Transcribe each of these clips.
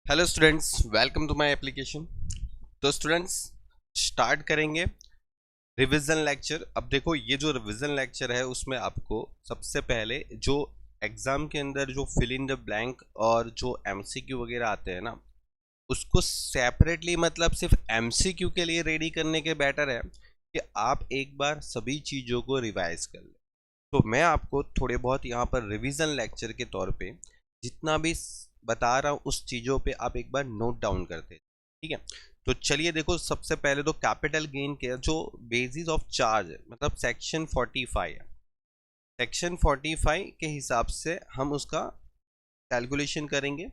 Hello students, welcome to my application. तो students, start करेंगे revision lecture. अब देखो, ये जो रिवीजन लेक्चर है उसमें आपको सबसे पहले जो एग्जाम के अंदर जो फिल इन द ब्लैंक और जो एमसीक्यू वगैरह आते हैं ना, उसको सेपरेटली मतलब सिर्फ एमसीक्यू के लिए रेडी करने के बेटर है कि आप एक बार सभी चीज़ों को रिवाइज कर लें। तो मैं आपको थोड़े बहुत यहाँ पर रिवीजन लेक्चर के तौर पे जितना भी बता रहा हूँ उस चीज़ों पे आप एक बार नोट डाउन करते हैं, ठीक है। तो चलिए देखो, सबसे पहले तो कैपिटल गेन के जो बेसिस ऑफ चार्ज है, मतलब सेक्शन 45 है। सेक्शन 45 के हिसाब से हम उसका कैलकुलेशन करेंगे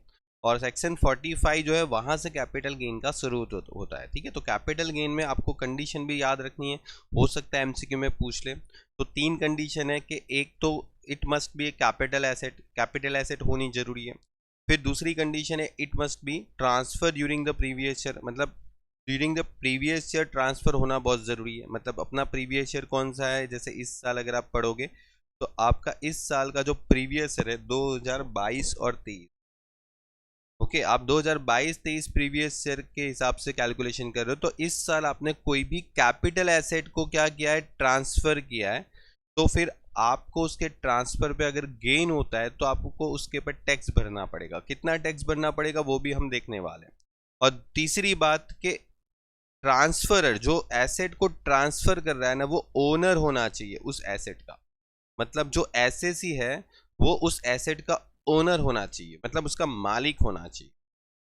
और सेक्शन 45 जो है वहाँ से कैपिटल गेन का शुरू होता है, ठीक है। तो कैपिटल गेन में आपको कंडीशन भी याद रखनी है, हो सकता है एमसीक्यू में पूछ ले। तो तीन कंडीशन है कि एक तो it must be a capital asset होनी जरूरी है। फिर दूसरी कंडीशन है it must be transfer during the previous year, मतलब during the previous year transfer होना बहुत ज़रूरी है। मतलब अपना प्रीवियस ईयर कौन सा है, जैसे इस साल अगर आप पढ़ोगे तो आपका इस साल का जो प्रीवियस ईयर है 2022 और 23, ओके। आप 2022-23 प्रीवियस ईयर के हिसाब से कैलकुलेशन कर रहे हो, तो इस साल आपने कोई भी कैपिटल एसेट को क्या किया है, ट्रांसफर किया है। तो फिर आपको उसके ट्रांसफर पे अगर गेन होता है तो आपको उसके ऊपर टैक्स भरना पड़ेगा। कितना टैक्स भरना पड़ेगा वो भी हम देखने वाले हैं। और तीसरी बात कि ट्रांसफरर जो एसेट को ट्रांसफर कर रहा है ना, वो ओनर होना चाहिए उस एसेट का। मतलब जो एसएसी है वो उस एसेट का ओनर होना चाहिए, मतलब उसका मालिक होना चाहिए।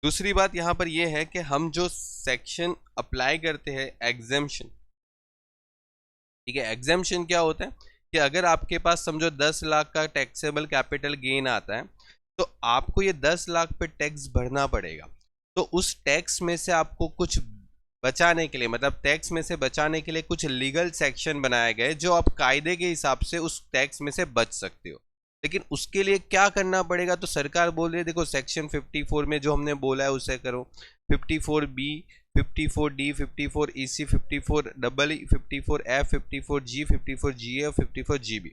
दूसरी बात यहाँ पर यह है कि हम जो सेक्शन अप्लाई करते हैं एग्जेम्पशन, ठीक है। एग्जेम्पशन क्या होता है कि अगर आपके पास समझो 10 लाख का टैक्सेबल कैपिटल गेन आता है तो आपको ये 10 लाख पे टैक्स भरना पड़ेगा। तो उस टैक्स में से आपको कुछ बचाने के लिए, मतलब टैक्स में से बचाने के लिए कुछ लीगल सेक्शन बनाए गए जो आप कायदे के हिसाब से उस टैक्स में से बच सकते हो। लेकिन उसके लिए क्या करना पड़ेगा, तो सरकार बोल रही है देखो सेक्शन 54 में जो हमने बोला है उसे करो। 54B, 54D, 54EC, 54EE, 54F, 54G, 54GA और 54GB,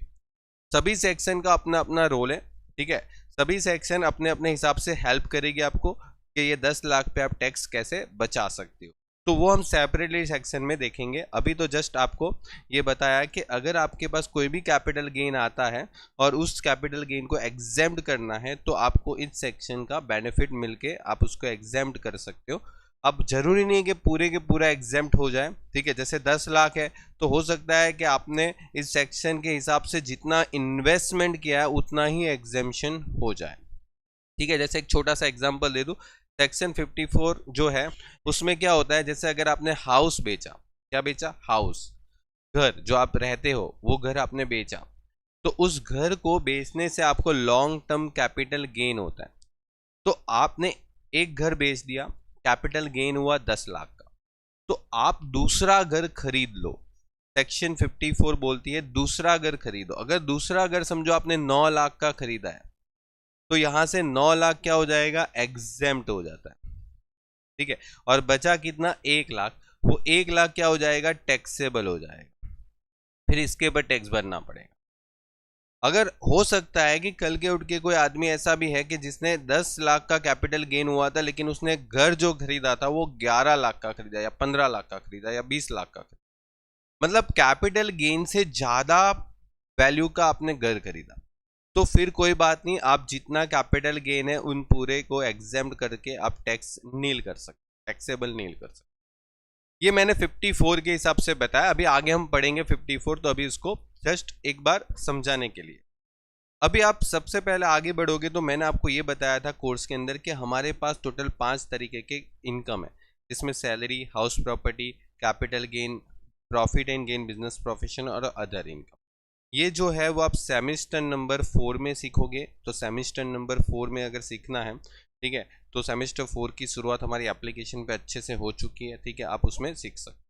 सभी सेक्शन का अपना अपना रोल है, ठीक है। सभी सेक्शन अपने अपने हिसाब से हेल्प करेगी आपको कि ये 10 लाख पे आप टैक्स कैसे बचा सकते हो। तो वो हम सेपरेटली सेक्शन में देखेंगे। अभी तो जस्ट आपको ये बताया कि अगर आपके पास कोई भी कैपिटल गेन आता है और उस कैपिटल गेन को एग्जेम्प्ट करना है तो आपको इस सेक्शन का बेनिफिट मिलके आप उसको एग्जेम्प्ट कर सकते हो। अब जरूरी नहीं है कि पूरे के पूरा एग्जेम्प्ट हो जाए, ठीक है। जैसे 10 लाख है तो हो सकता है कि आपने इस सेक्शन के हिसाब से जितना इन्वेस्टमेंट किया है उतना ही एग्जेम्पशन हो जाए, ठीक है। जैसे एक छोटा सा एग्जांपल दे दूं, सेक्शन 54 जो है उसमें क्या होता है, जैसे अगर आपने हाउस बेचा, क्या बेचा, हाउस, घर जो आप रहते हो वो घर आपने बेचा, तो उस घर को बेचने से आपको लॉन्ग टर्म कैपिटल गेन होता है। तो आपने एक घर बेच दिया, कैपिटल गेन हुआ 10 लाख का, तो आप दूसरा घर खरीद लो। सेक्शन 54 बोलती है दूसरा घर खरीदो। अगर दूसरा घर समझो आपने 9 लाख का खरीदा है तो यहां से 9 लाख क्या हो जाएगा, एग्जेम्प्ट हो जाता है, ठीक है। और बचा कितना, 1 लाख, वो 1 लाख क्या हो जाएगा, टैक्सेबल हो जाएगा। फिर इसके ऊपर टैक्स भरना पड़ेगा। अगर हो सकता है कि कल के उठ के कोई आदमी ऐसा भी है कि जिसने 10 लाख का कैपिटल गेन हुआ था लेकिन उसने घर जो खरीदा था वो 11 लाख का खरीदा या 15 लाख का खरीदा या 20 लाख का खरीदा, मतलब कैपिटल गेन से ज्यादा वैल्यू का आपने घर खरीदा। तो फिर कोई बात नहीं, आप जितना कैपिटल गेन है उन पूरे को एग्जेम्प्ट करके आप टैक्स नील कर सकते, टैक्सेबल नील कर सकते। ये मैंने 54 के हिसाब से बताया। अभी आगे हम पढ़ेंगे 54, तो अभी इसको जस्ट एक बार समझाने के लिए। अभी आप सबसे पहले आगे बढ़ोगे तो मैंने आपको ये बताया था कोर्स के अंदर कि हमारे पास टोटल 5 तरीके के इनकम है, जिसमें salary, house property, capital gain, profit and gain, business profession और अदर इनकम। ये जो है वो आप सेमेस्टर नंबर 4 में सीखोगे। तो सेमेस्टर नंबर 4 में अगर सीखना है, ठीक है, तो सेमेस्टर 4 की शुरुआत हमारी एप्लीकेशन पे अच्छे से हो चुकी है, ठीक है, आप उसमें सीख सकते।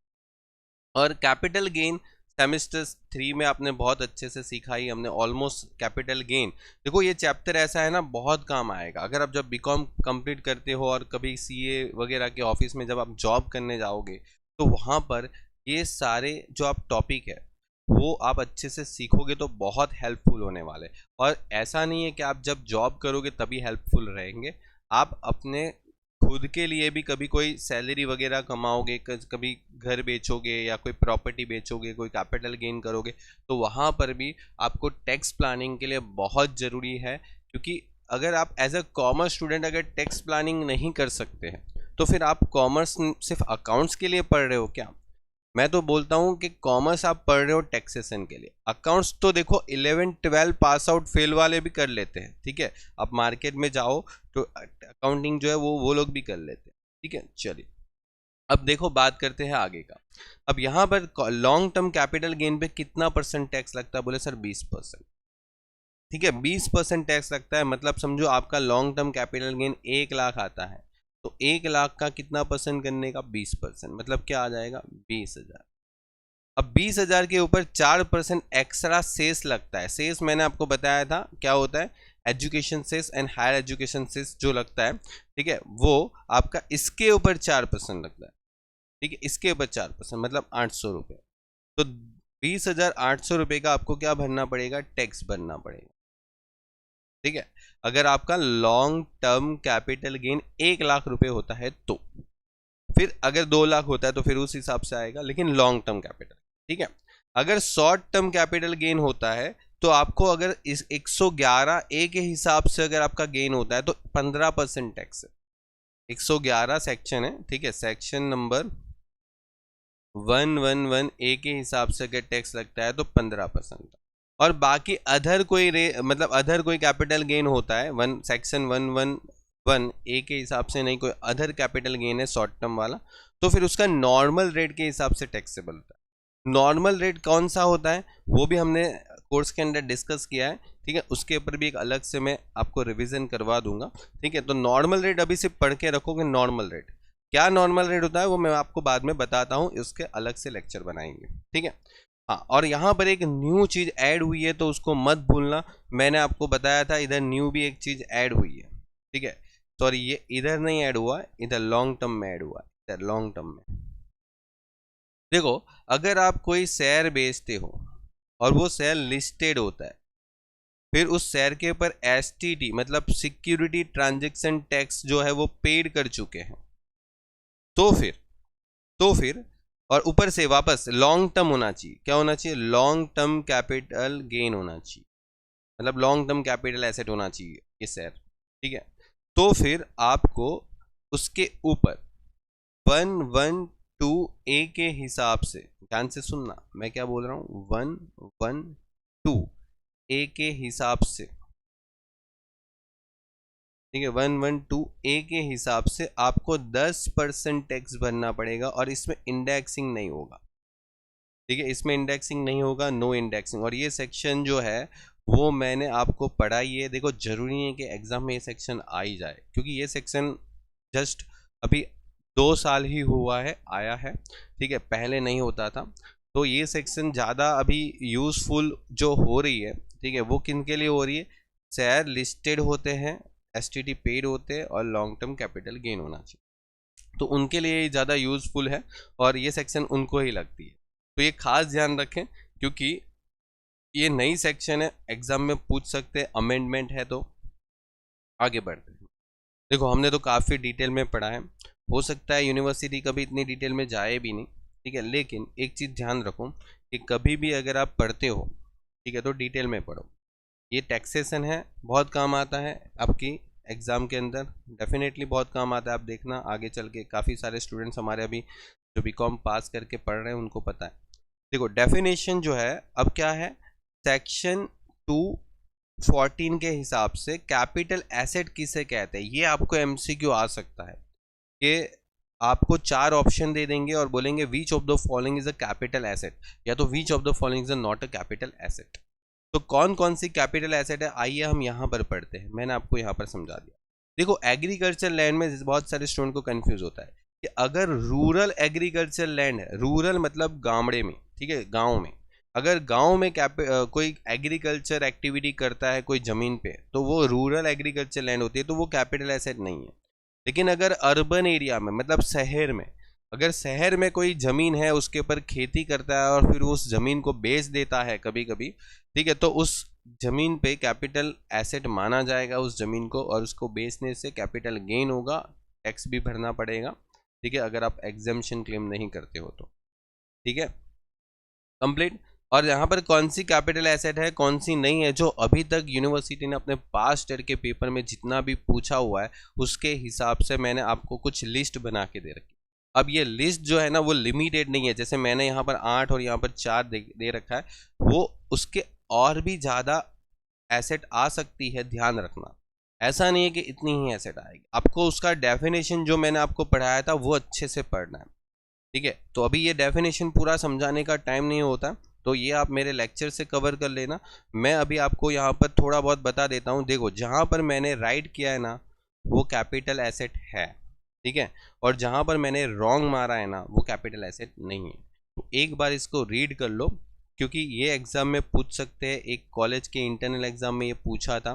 और कैपिटल गेन सेमेस्टर 3 में आपने बहुत अच्छे से सीखा ही, हमने ऑलमोस्ट कैपिटल गेन। देखो ये चैप्टर ऐसा है ना, बहुत काम आएगा अगर आप जब बीकॉम कंप्लीट करते हो और कभी सीए वगैरह के ऑफिस में जब आप जॉब करने जाओगे तो वहाँ पर ये सारे जो आप टॉपिक है वो आप अच्छे से सीखोगे तो बहुत हेल्पफुल होने वाले। और ऐसा नहीं है कि आप जब जॉब करोगे तभी हेल्पफुल रहेंगे, आप अपने खुद के लिए भी कभी कोई सैलरी वगैरह कमाओगे, कभी घर बेचोगे या कोई प्रॉपर्टी बेचोगे, कोई कैपिटल गेन करोगे, तो वहाँ पर भी आपको टैक्स प्लानिंग के लिए बहुत ज़रूरी है। क्योंकि अगर आप एज अ कॉमर्स स्टूडेंट अगर टैक्स प्लानिंग नहीं कर सकते हैं तो फिर आप कॉमर्स सिर्फ अकाउंट्स के लिए पढ़ रहे हो क्या? मैं तो बोलता हूँ कि कॉमर्स आप पढ़ रहे हो टैक्सेशन के लिए। अकाउंट्स तो देखो 11-12 पास आउट फेल वाले भी कर लेते हैं, ठीक है। आप मार्केट में जाओ तो अकाउंटिंग जो है वो लोग भी कर लेते हैं, ठीक है। चलिए अब देखो बात करते हैं आगे का। अब यहाँ पर लॉन्ग टर्म कैपिटल गेन पे कितना % टैक्स लगता है? बोले सर 20%, ठीक है। 20% टैक्स लगता है, मतलब समझो आपका long term capital gain 1 lakh आता है, तो 1 लाख का कितना % करने का? 20%, मतलब क्या आ जाएगा? 20,000। अब 20,000 के ऊपर 4% एक्स्ट्रा सेस लगता है। सेस मैंने आपको बताया था क्या होता है, education cess and higher education cess जो लगता है, ठीक है, वो आपका इसके ऊपर 4% लगता है, ठीक है। इसके ऊपर 4% मतलब 800 रुपये। तो 20,800 रुपये का आपको क्या भरना पड़ेगा? टैक्स भरना पड़ेगा, ठीक है। अगर आपका long term capital gain 1 lakh रुपए होता है तो, फिर अगर 2 लाख होता है तो फिर उस हिसाब से आएगा, लेकिन लॉन्ग टर्म कैपिटल, ठीक है। अगर शॉर्ट टर्म कैपिटल गेन होता है तो आपको अगर इस 111A के हिसाब से अगर आपका गेन होता है तो 15% टैक्स है। 111 सेक्शन है, ठीक है, सेक्शन नंबर 111A के हिसाब से अगर टैक्स लगता है तो 15%। और बाकी अदर कोई मतलब अदर कोई कैपिटल गेन होता है सेक्शन 111A के हिसाब से नहीं, कोई अदर कैपिटल गेन है शॉर्ट टर्म वाला, तो फिर उसका नॉर्मल रेट के हिसाब से टैक्सेबल होता है। नॉर्मल रेट कौन सा होता है वो भी हमने कोर्स के अंदर डिस्कस किया है, ठीक है। उसके ऊपर भी एक अलग से मैं आपको रिवीजन करवा दूंगा, ठीक है। तो नॉर्मल रेट अभी से पढ़ के रखोगे। नॉर्मल रेट क्या नॉर्मल रेट होता है वो मैं आपको बाद में बताता हूँ, उसके अलग से लेक्चर बनाएंगे, ठीक है। हाँ, और यहाँ पर एक न्यू चीज़ ऐड हुई है तो उसको मत भूलना। मैंने आपको बताया था इधर न्यू भी एक चीज़ ऐड हुई है, ठीक है। सॉरी, ये इधर नहीं ऐड हुआ है, इधर लॉन्ग टर्म में ऐड हुआ है। इधर लॉन्ग टर्म में देखो, अगर आप कोई शेयर बेचते हो और वो शेयर लिस्टेड होता है, फिर उस शेयर के ऊपर STT मतलब सिक्योरिटी ट्रांजैक्शन टैक्स जो है वो पेड कर चुके हैं, तो फिर और ऊपर से वापस लॉन्ग टर्म होना चाहिए। क्या होना चाहिए? लॉन्ग टर्म कैपिटल गेन होना चाहिए, मतलब लॉन्ग टर्म कैपिटल एसेट होना चाहिए ये शेयर, ठीक है। तो फिर आपको उसके ऊपर 112A के हिसाब से, ध्यान से सुनना मैं क्या बोल रहा हूँ, 112A के हिसाब से, ठीक है, 112A के हिसाब से आपको 10% टैक्स भरना पड़ेगा। और इसमें इंडेक्सिंग नहीं होगा, ठीक है, इसमें इंडेक्सिंग नहीं होगा, नो इंडेक्सिंग। और ये सेक्शन जो है वो मैंने आपको पढ़ाई है। देखो, जरूरी नहीं है कि एग्जाम में ये सेक्शन आ ही जाए, क्योंकि ये सेक्शन जस्ट अभी 2 साल ही हुआ है आया है, ठीक है, पहले नहीं होता था। तो ये सेक्शन ज़्यादा अभी यूज़फुल जो हो रही है, ठीक है, वो किन के लिए हो रही है? शेयर लिस्टेड होते हैं, STT पेड होते हैं और लॉन्ग टर्म कैपिटल गेन होना चाहिए, तो उनके लिए ज़्यादा यूज़फुल है और ये सेक्शन उनको ही लगती है। तो ये खास ध्यान रखें, क्योंकि ये नई सेक्शन है, एग्जाम में पूछ सकते हैं, अमेंडमेंट है। तो आगे बढ़ते हैं। देखो, हमने तो काफ़ी डिटेल में पढ़ा है, हो सकता है यूनिवर्सिटी कभी इतनी डिटेल में जाए भी नहीं, ठीक है, लेकिन एक चीज़ ध्यान रखो कि कभी भी अगर आप पढ़ते हो, ठीक है, तो डिटेल में पढ़ो। ये टैक्सेशन है, बहुत काम आता है आपकी एग्ज़ाम के अंदर, डेफिनेटली बहुत काम आता है। आप देखना आगे चल के, काफ़ी सारे स्टूडेंट्स हमारे अभी जो BCom पास करके पढ़ रहे हैं उनको पता है। देखो, डेफिनेशन जो है अब क्या है, सेक्शन 214 के हिसाब से कैपिटल एसेट किसे कहते हैं, ये आपको MCQ आ सकता है कि आपको 4 ऑप्शन दे देंगे और बोलेंगे which of the following is a capital asset, या तो which of the following is not a capital asset. तो कौन कौन सी कैपिटल एसेट है, आइए हम यहाँ पर पढ़ते हैं। मैंने आपको यहाँ पर समझा दिया। देखो, एग्रीकल्चर लैंड में बहुत सारे स्टूडेंट को कंफ्यूज होता है कि अगर रूरल एग्रीकल्चर लैंड है, रूरल मतलब गामड़े में, ठीक है, गांव में, अगर गांव में कोई एग्रीकल्चर एक्टिविटी करता है कोई ज़मीन पे, तो वो रूरल एग्रीकल्चर लैंड होती है, तो वो कैपिटल एसेट नहीं है। लेकिन अगर अर्बन एरिया में, मतलब शहर में, अगर शहर में कोई ज़मीन है, उसके ऊपर खेती करता है और फिर उस ज़मीन को बेच देता है कभी कभी, ठीक है, तो उस ज़मीन पे कैपिटल एसेट माना जाएगा उस ज़मीन को, और उसको बेचने से कैपिटल गेन होगा, टैक्स भी भरना पड़ेगा, ठीक है, अगर आप एग्जेम्पशन क्लेम नहीं करते हो तो, ठीक है, कंप्लीट। और यहाँ पर कौन सी कैपिटल एसेट है कौन सी नहीं है, जो अभी तक यूनिवर्सिटी ने अपने पास्ट ईयर के पेपर में जितना भी पूछा हुआ है उसके हिसाब से मैंने आपको कुछ लिस्ट बना के दे रखी। अब ये लिस्ट जो है ना वो लिमिटेड नहीं है, जैसे मैंने यहाँ पर 8 और यहाँ पर 4 दे रखा है, वो उसके और भी ज़्यादा एसेट आ सकती है, ध्यान रखना। ऐसा नहीं है कि इतनी ही एसेट आएगी, आपको उसका डेफिनेशन जो मैंने आपको पढ़ाया था वो अच्छे से पढ़ना है, ठीक है। तो अभी ये डेफिनेशन पूरा समझाने का टाइम नहीं होता, तो ये आप मेरे लेक्चर से कवर कर लेना। मैं अभी आपको यहाँ पर थोड़ा बहुत बता देता हूँ। देखो जहाँ पर मैंने राइट किया है ना वो कैपिटल एसेट है, ठीक है, और जहाँ पर मैंने रॉन्ग मारा है ना वो कैपिटल एसेट नहीं है। तो एक बार इसको रीड कर लो, क्योंकि ये एग्जाम में पूछ सकते हैं, एक कॉलेज के इंटरनल एग्जाम में ये पूछा था,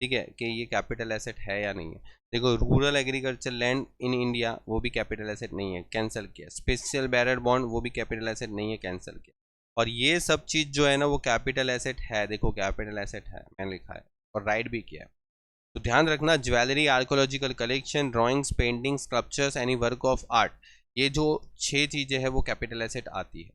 ठीक है, कि ये कैपिटल एसेट है या नहीं है। देखो rural agriculture land in India वो भी कैपिटल एसेट नहीं है, कैंसिल किया। स्पेशल बैरर बॉन्ड वो भी कैपिटल एसेट नहीं है, कैंसिल किया। और ये सब चीज़ जो है ना वो कैपिटल एसेट है, देखो कैपिटल एसेट है मैंने लिखा है और राइट भी किया है। तो ध्यान रखना, jewellery, archaeological collection, drawings, paintings, sculptures, any work of art, ये जो 6 चीज़ें हैं वो कैपिटल एसेट आती है,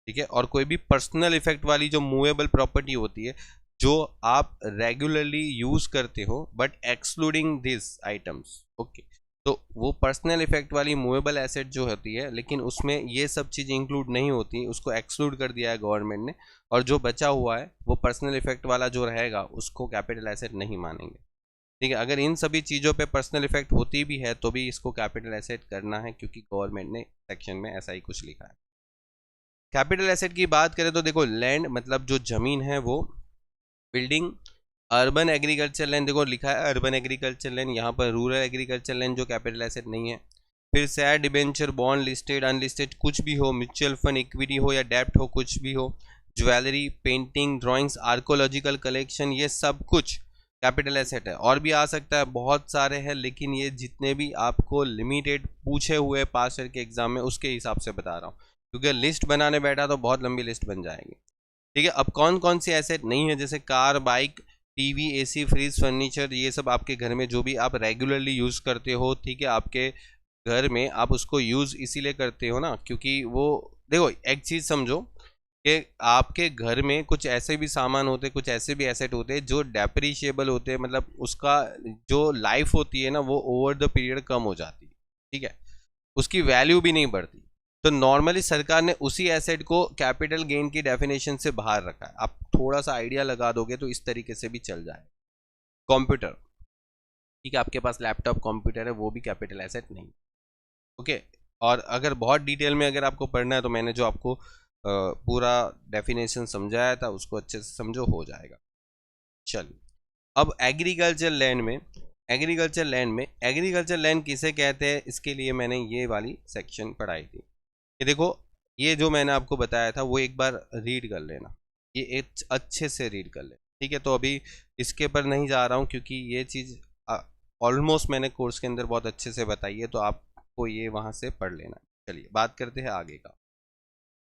ठीक है। और कोई भी पर्सनल इफेक्ट वाली जो मूवेबल प्रॉपर्टी होती है जो आप रेगुलरली यूज करते हो but excluding this items, okay, तो वो पर्सनल इफेक्ट वाली मूवेबल एसेट जो होती है, लेकिन उसमें ये सब चीज़ इंक्लूड नहीं होती, उसको एक्सक्लूड कर दिया है गवर्नमेंट ने, और जो बचा हुआ है वो पर्सनल इफेक्ट वाला जो रहेगा उसको कैपिटल एसेट नहीं मानेंगे, ठीक है। अगर इन सभी चीज़ों पे पर्सनल इफेक्ट होती भी है तो भी इसको कैपिटल एसेट करना है, क्योंकि गवर्नमेंट ने सेक्शन में ऐसा ही कुछ लिखा है। कैपिटल एसेट की बात करें तो देखो लैंड मतलब जो जमीन है वो, बिल्डिंग, अर्बन एग्रीकल्चर लैंड, देखो लिखा है अर्बन एग्रीकल्चर लैंड, यहाँ पर रूरल एग्रीकल्चर लैंड जो कैपिटल एसेट नहीं है। फिर share, debenture, bond, listed, unlisted कुछ भी हो, म्यूचुअल फंड, इक्विटी हो या डेप्ट हो, कुछ भी हो, jewellery, painting, drawings, archaeological collection, ये सब कुछ कैपिटल एसेट है। और भी आ सकता है, बहुत सारे हैं, लेकिन ये जितने भी आपको लिमिटेड पूछे हुए पास ईयर के एग्जाम में उसके हिसाब से बता रहा हूँ, क्योंकि लिस्ट बनाने बैठा तो बहुत लंबी लिस्ट बन जाएगी, ठीक है। अब कौन कौन सी एसेट नहीं है, जैसे car, bike, TV, AC, fridge, furniture, ये सब आपके घर में जो भी आप रेगुलरली यूज़ करते हो, ठीक है, आपके घर में आप उसको यूज़ इसीलिए करते हो ना, क्योंकि वो देखो एक चीज़ समझो कि आपके घर में कुछ ऐसे भी सामान होते, कुछ ऐसे भी एसेट होते हैं जो डेप्रिशिएबल होते हैं, मतलब उसका जो लाइफ होती है ना वो ओवर द पीरियड कम हो जाती है, ठीक है, उसकी वैल्यू भी नहीं बढ़ती। तो नॉर्मली सरकार ने उसी एसेट को कैपिटल गेन की डेफिनेशन से बाहर रखा है, आप थोड़ा सा आइडिया लगा दोगे तो इस तरीके से भी चल जाए। कंप्यूटर, ठीक है, आपके पास लैपटॉप कंप्यूटर है वो भी कैपिटल एसेट नहीं, ओके। और अगर बहुत डिटेल में अगर आपको पढ़ना है तो मैंने जो आपको पूरा डेफिनेशन समझाया था उसको अच्छे से समझो, हो जाएगा। चलिए अब एग्रीकल्चर लैंड किसे कहते हैं, इसके लिए मैंने ये वाली सेक्शन पढ़ाई थी। ये देखो ये जो मैंने आपको बताया था वो एक बार रीड कर लेना, ये एक अच्छे से रीड कर लेना, ठीक है। तो अभी इसके पर नहीं जा रहा हूँ क्योंकि ये चीज़ ऑलमोस्ट मैंने कोर्स के अंदर बहुत अच्छे से बताई है, तो आपको ये वहाँ से पढ़ लेना। चलिए बात करते हैं आगे का।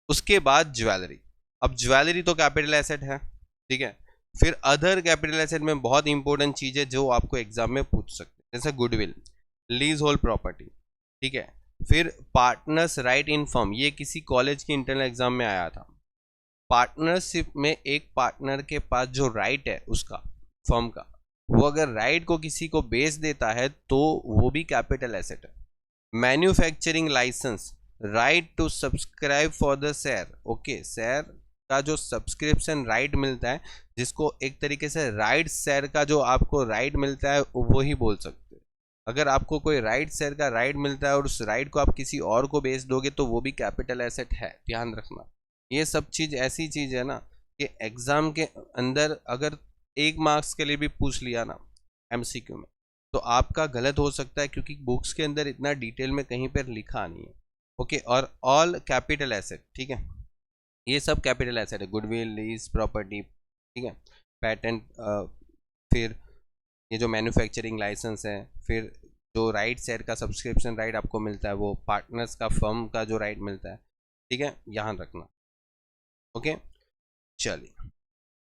उसके बाद ज्वेलरी, अब ज्वेलरी तो कैपिटल एसेट है, ठीक है। फिर अदर कैपिटल एसेट में बहुत इंपॉर्टेंट चीज़ें जो आपको एग्जाम में पूछ सकते हैं, जैसे गुडविल, लीज होल्ड प्रॉपर्टी, ठीक है। फिर पार्टनर्स राइट इन फर्म, ये किसी कॉलेज के इंटरनल एग्जाम में आया था। पार्टनरशिप में एक पार्टनर के पास जो राइट है उसका, फर्म का, वो अगर राइट को किसी को बेच देता है तो वो भी कैपिटल एसेट है। Manufacturing license, right to subscribe for the share, okay, share का जो सब्सक्रिप्शन राइट मिलता है, जिसको एक तरीके से राइट शेयर का जो आपको राइट मिलता है वो ही बोल सकते हैं। अगर आपको कोई राइट शेयर का राइट मिलता है और उस राइट को आप किसी और को बेच दोगे तो वो भी कैपिटल एसेट है, ध्यान रखना। ये सब चीज़ ऐसी चीज़ है ना कि एग्जाम के अंदर अगर 1 मार्क्स के लिए भी पूछ लिया ना एमसीक्यू में तो आपका गलत हो सकता है, क्योंकि बुक्स के अंदर इतना डिटेल में कहीं पर लिखा नहीं है, ओके। और ऑल कैपिटल एसेट, ठीक है, ये सब कैपिटल एसेट है, गुडविल, लीज प्रॉपर्टी, ठीक है, पैटेंट, फिर ये जो मैन्युफैक्चरिंग लाइसेंस है, फिर जो राइट शेयर का सब्सक्रिप्शन राइट आपको मिलता है, वो पार्टनर्स का फर्म का जो राइट मिलता है, ठीक है, यहाँ रखना, ओके। चलिए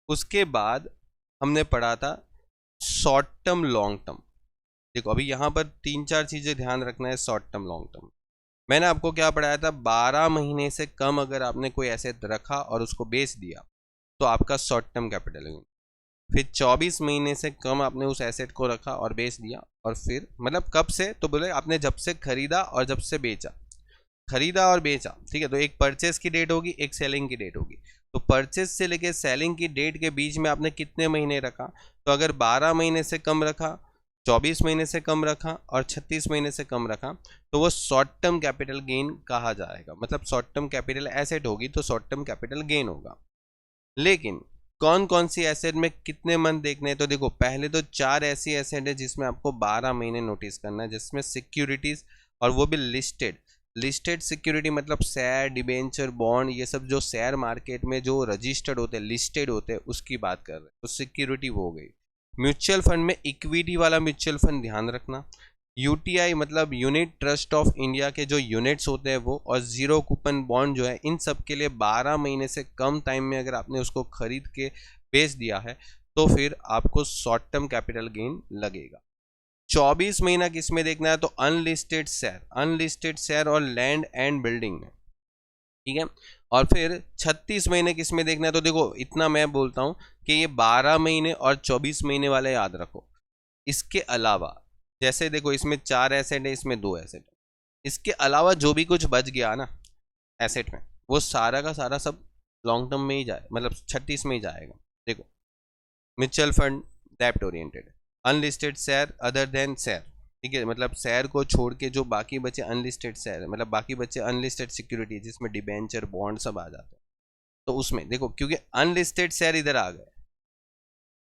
उसके बाद हमने पढ़ा था शॉर्ट टर्म लॉन्ग टर्म। देखो अभी यहाँ पर 3-4 चीजें ध्यान रखना है शॉर्ट टर्म लॉन्ग टर्म। मैंने आपको क्या पढ़ाया था, 12 महीने से कम अगर आपने कोई एसेट रखा और उसको बेच दिया तो आपका शॉर्ट टर्म कैपिटल गेन। फिर 24 महीने से कम आपने उस एसेट को रखा और बेच दिया, और फिर मतलब कब से, तो बोले आपने जब से खरीदा और जब से बेचा, खरीदा और बेचा, ठीक है। तो एक परचेस की डेट होगी, एक सेलिंग की डेट होगी। तो परचेस से लेके सेलिंग की डेट के बीच में आपने कितने महीने रखा, तो अगर 12 महीने से कम रखा, 24 महीने से कम रखा और 36 महीने से कम रखा, तो वो शॉर्ट टर्म कैपिटल गेन कहा जाएगा। मतलब शॉर्ट टर्म कैपिटल एसेट होगी तो शॉर्ट टर्म कैपिटल गेन होगा। लेकिन कौन कौन सी एसेट में कितने मंथ देखने हैं, तो देखो पहले तो 4 ऐसी एसेट है जिसमें आपको 12 महीने नोटिस करना है, जिसमें सिक्योरिटीज, और वो भी लिस्टेड। लिस्टेड सिक्योरिटी मतलब शेयर, डिबेंचर, बॉन्ड, ये सब जो शेयर मार्केट में जो रजिस्टर्ड होते हैं, लिस्टेड होते हैं, उसकी बात कर रहे हैं। तो सिक्योरिटी वो हो गई। म्यूचुअल फंड में इक्विटी वाला म्यूचुअल फंड ध्यान रखना। यूटीआई मतलब यूनिट ट्रस्ट ऑफ इंडिया के जो यूनिट्स होते हैं वो, और जीरो कूपन बॉन्ड जो है, इन सब के लिए 12 महीने से कम टाइम में अगर आपने उसको खरीद के बेच दिया है तो फिर आपको शॉर्ट टर्म कैपिटल गेन लगेगा। 24 महीना किस में देखना है, तो अनलिस्टेड शेयर, अनलिस्टेड शेयर और लैंड एंड बिल्डिंग में, ठीक है। और फिर 36 महीने किस में देखना है, तो देखो इतना मैं बोलता हूं कि ये 12 महीने और 24 महीने वाले याद रखो। इसके अलावा जैसे देखो इसमें 4 एसेट है, इसमें 2 एसेट है, इसके अलावा जो भी कुछ बच गया ना एसेट में, वो सारा का सारा सब लॉन्ग टर्म में ही जाए, मतलब 36 में ही जाएगा। देखो म्यूचुअल फंड डेप्ट oriented, unlisted share other than share, ठीक है, मतलब शेयर को छोड़ के जो बाकी बचे अनलिस्टेड शेयर, मतलब बाकी बचे अनलिस्टेड सिक्योरिटी जिसमें डिबेंचर, बॉन्ड सब आ जाते हैं। तो उसमें देखो क्योंकि अनलिस्टेड शेयर इधर आ गए,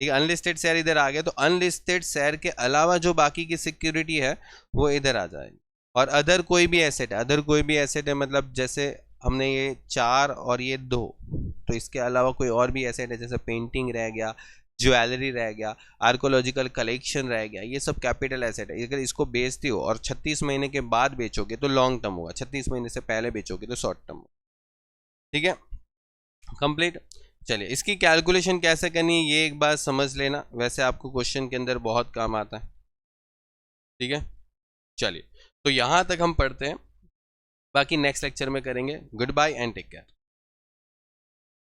ठीक है, अनलिस्टेड शेयर इधर आ गया, तो अनलिस्टेड शेयर के अलावा जो बाकी की सिक्योरिटी है वो इधर आ जाएगी। और अदर कोई भी एसेट है, अदर कोई भी एसेट है मतलब जैसे हमने ये 4 और ये 2, तो इसके अलावा कोई और भी एसेट है, जैसे पेंटिंग रह गया, ज्वेलरी रह गया, आर्कोलॉजिकल कलेक्शन रह गया, ये सब कैपिटल एसेट है। अगर इसको बेचते हो और 36 महीने के बाद बेचोगे तो लॉन्ग टर्म होगा, 36 महीने से पहले बेचोगे तो शॉर्ट टर्म होगा, ठीक है। कंप्लीट। चलिए इसकी कैलकुलेशन कैसे करनी है ये एक बार समझ लेना, वैसे आपको क्वेश्चन के अंदर बहुत काम आता है, ठीक है। चलिए तो यहां तक हम पढ़ते हैं, बाकी नेक्स्ट लेक्चर में करेंगे। Good bye and take care.